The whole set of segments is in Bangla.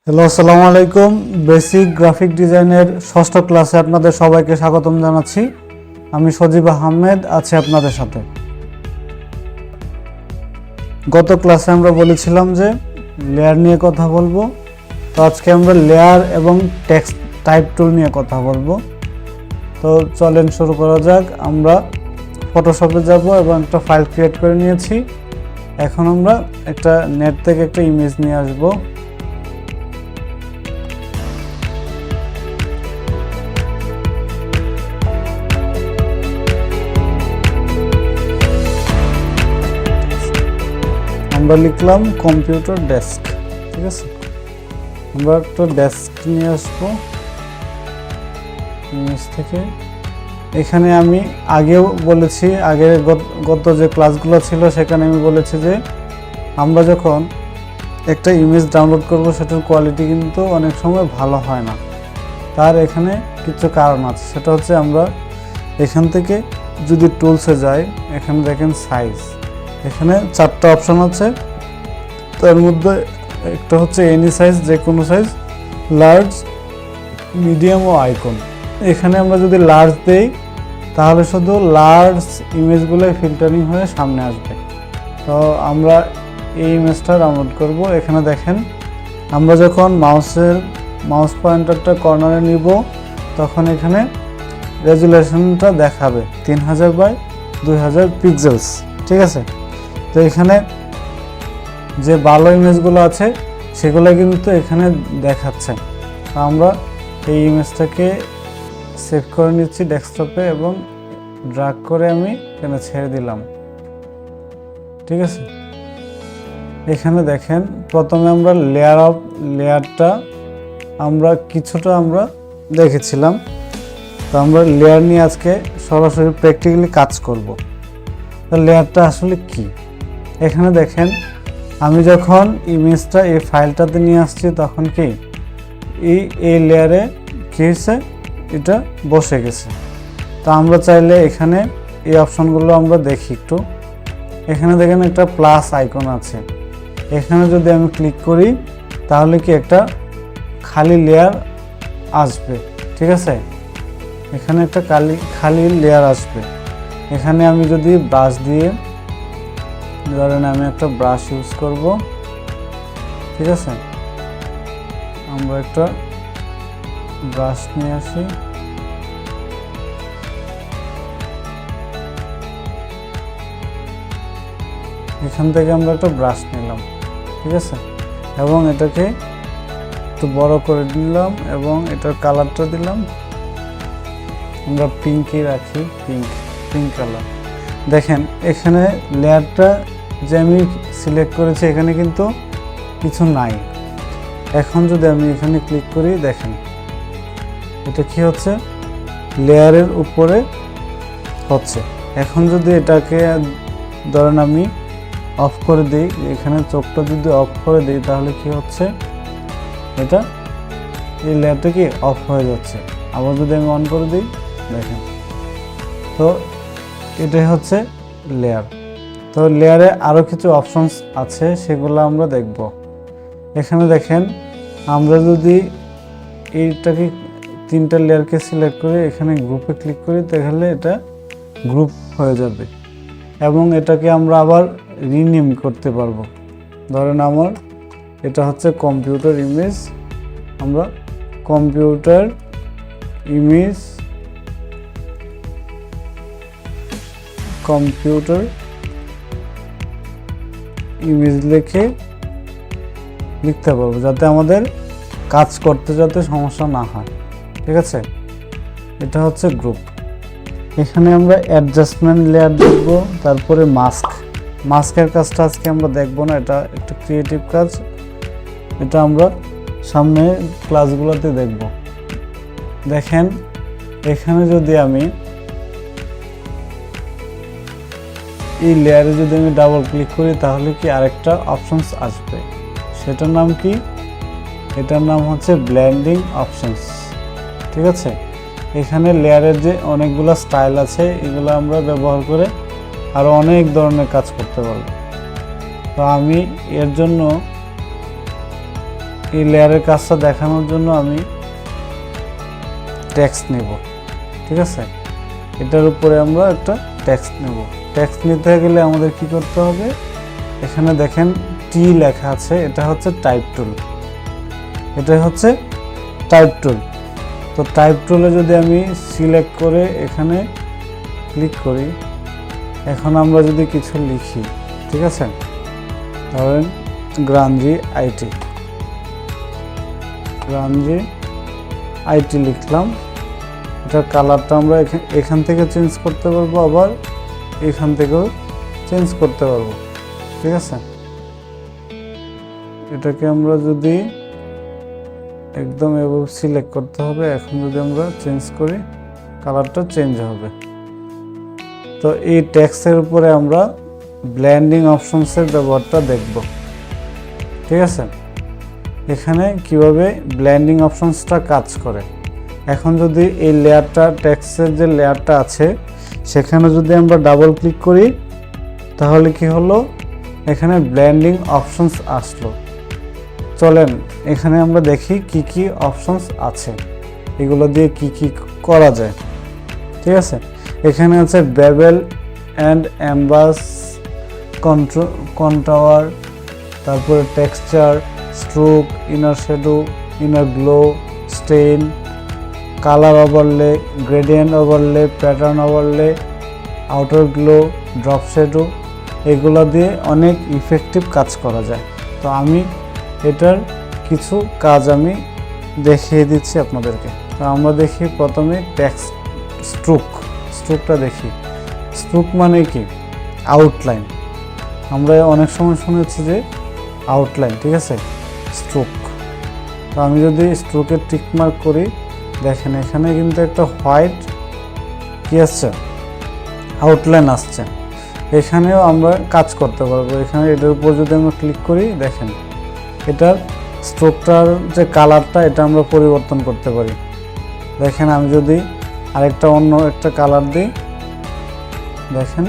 হ্যালো, আসসালামু আলাইকুম। বেসিক গ্রাফিক ডিজাইনের ষষ্ঠ ক্লাসে আপনাদের সবাইকে স্বাগতম জানাচ্ছি। আমি সজীব আহমেদ আছি আপনাদের সাথে। গত ক্লাসে আমরা বলেছিলাম যে লেয়ার নিয়ে কথা বলবো, তো আজকে আমরা লেয়ার এবং টেক্সট টাইপ টুল নিয়ে কথা বলবো। তো চলেন শুরু করা যাক। আমরা ফটোশপে যাব এবং একটা ফাইল ক্রিয়েট করে নিয়েছি। এখন আমরা একটা নেট থেকে একটা ইমেজ নিয়ে আসবো। আমরা লিখলাম কম্পিউটার ডেস্ক, ঠিক আছে। আমরা একটা ডেস্ক নিয়ে আসবো ইমেজ থেকে। এখানে আমি আগেও বলেছি, আগের গত যে ক্লাসগুলো ছিল সেখানে আমি বলেছি যে আমরা যখন একটা ইমেজ ডাউনলোড করব সেটার কোয়ালিটি কিন্তু অনেক সময় ভালো হয় না। তার এখানে কিছু কারণ আছে। সেটা হচ্ছে আমরা এখান থেকে যদি টুলসে যাই, এখানে দেখেন সাইজ, এখানে 4টা অপশন আছে। তার মধ্যে একটা হচ্ছে এনি সাইজ, যে কোনো সাইজ, লার্জ, মিডিয়াম ও আইকন। এখানে আমরা যদি লার্জ দেই তাহলে শুধু লার্জ ইমেজগুলোই ফিল্টারিং হয়ে সামনে আসবে। তো আমরা এই ইমেজটা ডাউনলোড করব। এখানে দেখেন আমরা যখন মাউস পয়েন্টারটা কর্নারে নিব তখন এখানে রেজুলেশনটা দেখাবে 3000 বাই 2000 পিক্সেলস, ঠিক আছে। তো এখানে যে ভালো ইমেজগুলো আছে সেগুলো কিন্তু এখানে দেখাচ্ছে। আমরা এই ইমেজটাকে সেভ করে নিচ্ছি ডেস্কটপে এবং ড্র্যাগ করে আমি এখানে ছেড়ে দিলাম, ঠিক আছে। এখানে দেখেন প্রথমে আমরা লেয়ারটা আমরা কিছুটা দেখেছিলাম। তো আমরা লেয়ার নিয়ে আজকে সরাসরি প্র্যাকটিক্যালি কাজ করব। তো লেয়ারটা আসলে কি, এখানে দেখেন আমি যখন ইমেজটা এই ফাইলটাতে নিয়ে আসছি তখন কি এই লেয়ারে কি হয়েছে, এটা বসে গেছে। তো আমরা চাইলে এখানে এই অপশনগুলো আমরা দেখি একটু। এখানে দেখেন একটা প্লাস আইকন আছে, এখানে যদি আমি ক্লিক করি তাহলে কি একটা খালি লেয়ার আসবে, ঠিক আছে। এখানে একটা খালি লেয়ার আসবে। এখানে আমি যদি ব্রাশ দিয়ে, ধরেন আমি একটা ব্রাশ ইউজ করব, ঠিক আছে। আমরা একটা ব্রাশ নিয়ে আসি। এখান থেকে আমরা একটা ব্রাশ নিলাম, ঠিক আছে, এবং এটাকে একটু বড় করে দিলাম এবং এটার কালারটা দিলাম আমরা পিঙ্কই রাখি, পিঙ্ক কালার। দেখেন এখানে লেয়ারটা যে আমি সিলেক্ট করেছি এখানে কিন্তু কিছু নাই। এখন যদি আমি এখানে ক্লিক করি, দেখেন এটা কি হচ্ছে, লেয়ারের উপরে হচ্ছে। এখন যদি এটাকে ধরেন আমি অফ করে দিই, এখানে চোখটা যদি অফ করে দিই তাহলে কি হচ্ছে, এটা এই লেয়ারটা কি অফ হয়ে যাচ্ছে। আবার যদি আমি অন করে দিই, দেখেন, তো এটাই হচ্ছে লেয়ার। তো লেয়ারে আরও কিছু অপশনস আছে, সেগুলো আমরা দেখব। এখানে দেখেন আমরা যদি এইটাকে 3টা লেয়ারকে সিলেক্ট করে এখানে গ্রুপে ক্লিক করি তাহলে এটা গ্রুপ হয়ে যাবে এবং এটাকে আমরা আবার রিনেম করতে পারবো। ধরেন আমার এটা হচ্ছে কম্পিউটার ইমেজ, আমরা কম্পিউটার ইমেজ লিখতে পারবো, যাতে আমাদের কাজ করতে যাতে সমস্যা না হয়, ঠিক আছে। এটা হচ্ছে গ্রুপ। এখানে আমরা অ্যাডজাস্টমেন্ট লেয়ার দেখব, তারপরে মাস্কের কাজটা আজকে আমরা দেখব না, এটা একটু ক্রিয়েটিভ কাজ, এটা আমরা সামনে ক্লাসগুলোতে দেখব। দেখেন এখানে যদি আমি এই লেয়ারে যদি আমি ডাবল ক্লিক করি তাহলে কি আরেকটা অপশনস আসবে, সেটার নাম কি, এটার নাম হচ্ছে ব্লেন্ডিং অপশনস, ঠিক আছে। এখানে লেয়ারের যে অনেকগুলো স্টাইল আছে এগুলো আমরা ব্যবহার করে আরও অনেক ধরনের কাজ করতে পারবো। তো আমি এর জন্য এই লেয়ারের কাজটা দেখানোর জন্য আমি টেক্সট নেব, ঠিক আছে। এটার উপরে আমরা একটা টেক্সট নেব। টেক্সট নিতে গেলে আমাদের কি করতে হবে, এখানে দেখেন টি লেখা আছে, এটা হচ্ছে টাইপ টুল, এটা হচ্ছে টাইপ টুল। তো টাইপ টুলে যদি আমি সিলেক্ট করে এখানে ক্লিক করি, এখন আমরা যদি কিছু লিখি, ঠিক আছে, ধরেন গ্রাঞ্জি আইটি লিখলাম। এটার কালারটা আমরা এখান থেকে চেঞ্জ করতে পারবো, আবার এখান থেকেও চেঞ্জ করতে পারবো, ঠিক আছে। এটাকে আমরা যদি একদম এভাবে সিলেক্ট করতে হবে, এখন যদি আমরা চেঞ্জ করি কালারটা চেঞ্জ হবে। তো এই টেক্সটের উপরে আমরা ব্লেন্ডিং অপশনসের ব্যবহারটা দেখব, ঠিক আছে। এখানে কিভাবে ব্লেন্ডিং অপশনসটা কাজ করে, এখন যদি এই লেয়ারটা টেক্সটের যে লেয়ারটা আছে সেখানে যদি আমরা ডাবল ক্লিক করি, তাহলে কি হলো, এখানে ব্লেন্ডিং অপশনস আসলো। চলেন এখানে আমরা দেখি কি কি অপশনস আছে, এগুলো দিয়ে কি কি করা যায়, ঠিক আছে। এখানে আছে বেভেল অ্যান্ড এমবাস, কন্ট্রাওয়ার, তারপরে texture, stroke, inner shadow, inner glow, satin, colour overlay, gradient overlay, pattern overlay, outer glow, drop shadow, এগুলো দিয়ে অনেক ইফেক্টিভ কাজ করা যায়। তো আমি এটার কিছু কাজ আমি দেখিয়ে দিচ্ছি আপনাদেরকে। তো আমরা দেখি প্রথমে টেক্সট স্ট্রোকটা দেখি। স্ট্রোক মানে কি, আউটলাইন। আমরা অনেক সময় শুনেছি যে আউটলাইন, ঠিক আছে, স্ট্রোক। তো আমি যদি স্ট্রোকের টিকমার্ক করি, দেখেন এখানে কিন্তু একটা হোয়াইট কি আসছে, আউটলাইন আসছে। এখানেও আমরা কাজ করতে পারবো। এখানে এটার উপর যদি আমরা ক্লিক করি, দেখেন এটার স্ট্রোকটার যে কালারটা এটা আমরা পরিবর্তন করতে পারি। দেখেন আমি যদি আরেকটা অন্য একটা কালার দিই, দেখেন,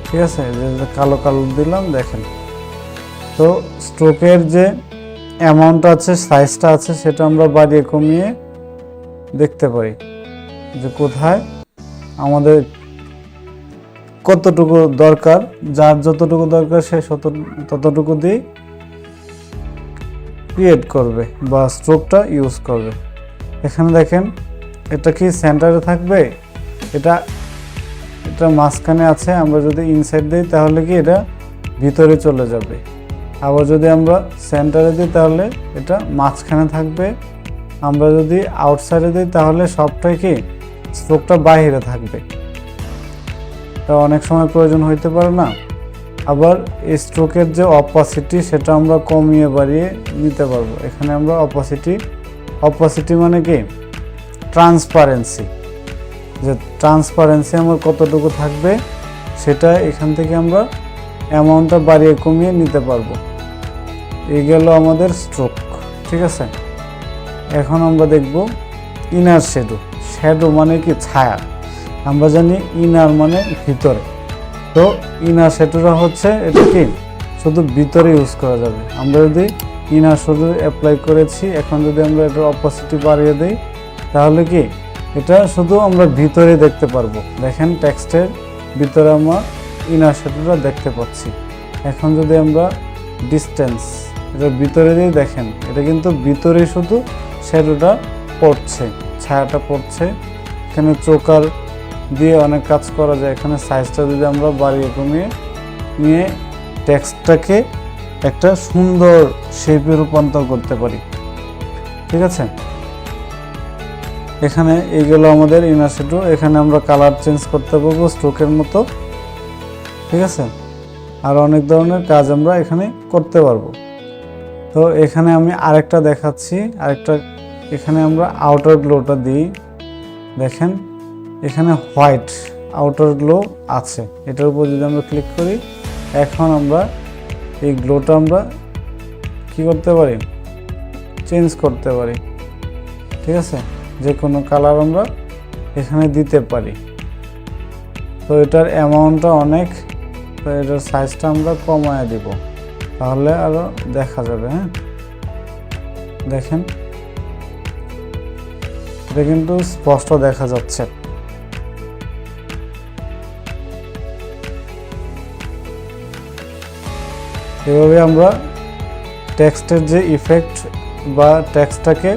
ঠিক আছে, যে কালো কালার দিলাম, দেখেন। তো স্ট্রোকের যে অ্যামাউন্ট আছে, সাইজটা আছে, সেটা আমরা বাড়িয়ে কমিয়ে দেখতে পারি যে কোথায় আমাদের কতটুকু দরকার, যার যতটুকু দরকার সে ততটুকু দিয়ে ক্রিয়েট করবে বা স্ট্রোকটা ইউজ করবে। এখানে দেখেন এটা কি সেন্টারে থাকবে, এটা মাঝখানে আছে। আমরা যদি ইনসাইড দিই তাহলে কি এটা ভিতরে চলে যাবে, আবার যদি আমরা সেন্টারে দিই তাহলে এটা মাঝখানে থাকবে। আমরা যদি আউটসাইডে দিই তাহলে সবটাই কি স্ট্রোকটা বাইরে থাকবে। এটা অনেক সময় প্রয়োজন হইতে পারে না। আবার এই স্ট্রোকের যে অপাসিটি সেটা আমরা কমিয়ে বাড়িয়ে নিতে পারবো। এখানে আমরা অপাসিটি মানে কি ট্রান্সপারেন্সি, যে ট্রান্সপারেন্সি আমার কতটুকু থাকবে সেটা এখান থেকে আমরা অ্যামাউন্টটা বাড়িয়ে কমিয়ে নিতে পারবো। এই গেল আমাদের স্ট্রোক, ঠিক আছে। এখন আমরা দেখব ইনার শ্যাডো মানে কি ছায়া। আমরা জানি ইনার মানে ভিতরে, তো ইনার শ্যাডোটা হচ্ছে এটা কি শুধু ভিতরে ইউজ করা যাবে। আমরা যদি ইনার শ্যাডো অ্যাপ্লাই করেছি, এখন যদি আমরা এটার অপাসিটি বাড়িয়ে দিই তাহলে কি এটা শুধু আমরা ভিতরে দেখতে পারবো। দেখেন টেক্সটের ভিতরে আমরা ইনার শ্যাডোটা দেখতে পাচ্ছি। এখন যদি আমরা ডিস্টেন্স এটার ভিতরে দিয়ে, দেখেন এটা কিন্তু ভিতরে শুধু শ্যাডোটা পড়ছে, ছায়াটা পড়ছে। এখানে চোকার দিয়ে অনেক কাজ করা যায়। এখানে সাইজটা যদি আমরা বাড়িয়ে কমিয়ে নিয়ে টেক্সটটাকে একটা সুন্দর শেপে রূপান্তর করতে পারি, ঠিক আছে। এখানে এইগুলো আমাদের ইনার শ্যাডো। এখানে আমরা কালার চেঞ্জ করতে পারবো স্ট্রোকের মতো, ঠিক আছে। আর অনেক ধরনের কাজ আমরা এখানে করতে পারবো। তো এখানে আমি আরেকটা দেখাচ্ছি, এখানে আমরা আউটার গ্লোটা দিই। দেখেন এখানে হোয়াইট আউটার গ্লো আছে, এটার উপর যদি আমরা ক্লিক করি, এখন আমরা এই গ্লোটা আমরা কি করতে পারি, চেঞ্জ করতে পারি, ঠিক আছে। যে কোনো কালার আমরা এখানে দিতে পারি। তো এটার অ্যামাউন্টটা অনেক, তো এটার সাইজটা আমরা কমায় দিব। তাহলে আরো দেখা যাবে। হ্যাঁ, দেখেন এটা কিন্তু স্পষ্ট দেখা যাচ্ছে। এভাবে আমরা টেক্সটের যে ইফেক্ট বা টেক্সটটাকে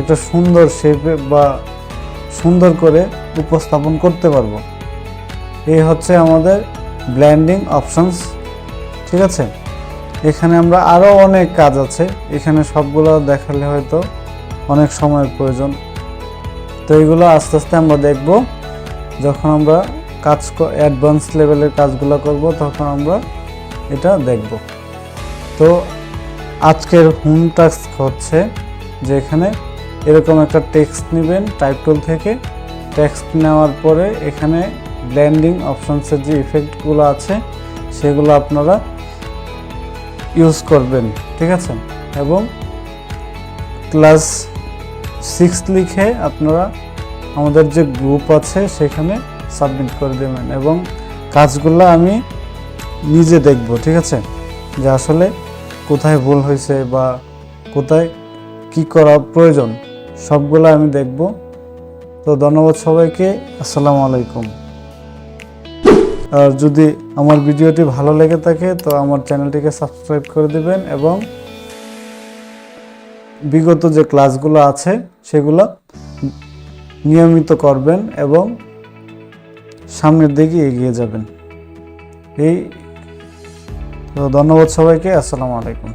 একটা সুন্দর শেপে বা সুন্দর করে উপস্থাপন করতে পারবো। এই হচ্ছে আমাদের ব্লেন্ডিং অপশনস। ঠিক আছে, এখানে আমরা আরও অনেক কাজ আছে, এখানে সবগুলো দেখালে হয়তো অনেক সময়ের প্রয়োজন। তো এইগুলো আস্তে আস্তে আমরা দেখব। যখন আমরা অ্যাডভান্স লেভেলের কাজগুলো করব তখন আমরা এটা দেখব। তো আজকের হোম টাস্ক হচ্ছে যে এখানে এরকম একটা টেক্সট নেবেন টাইপ টুল থেকে। টেক্সট নেওয়ার পরে এখানে ব্লেন্ডিং অপশনসের যে ইফেক্টগুলো আছে সেগুলো আপনারা ইউজ করবেন। ঠিক আছে, এবং ক্লাস 6 লিখে আপনারা আমাদের যে গ্রুপ আছে সেখানে সাবমিট করে দেবেন, এবং কাজগুলো আমি নিজে দেখব। ঠিক আছে, যে আসলে কোথায় ভুল হয়েছে বা কোথায় কি করা প্রয়োজন সবগুলো আমি দেখব। তো ধন্যবাদ সবাইকে, আসসালামু আলাইকুম। আর যদি আমার ভিডিওটি ভালো লেগে থাকে তো আমার চ্যানেলটিকে সাবস্ক্রাইব করে দিবেন, এবং বিগত যে ক্লাসগুলো আছে সেগুলো নিয়মিত করবেন এবং সামনের দিকে এগিয়ে যাবেন। তো ধন্যবাদ সবাইকে, আসসালামু আলাইকুম।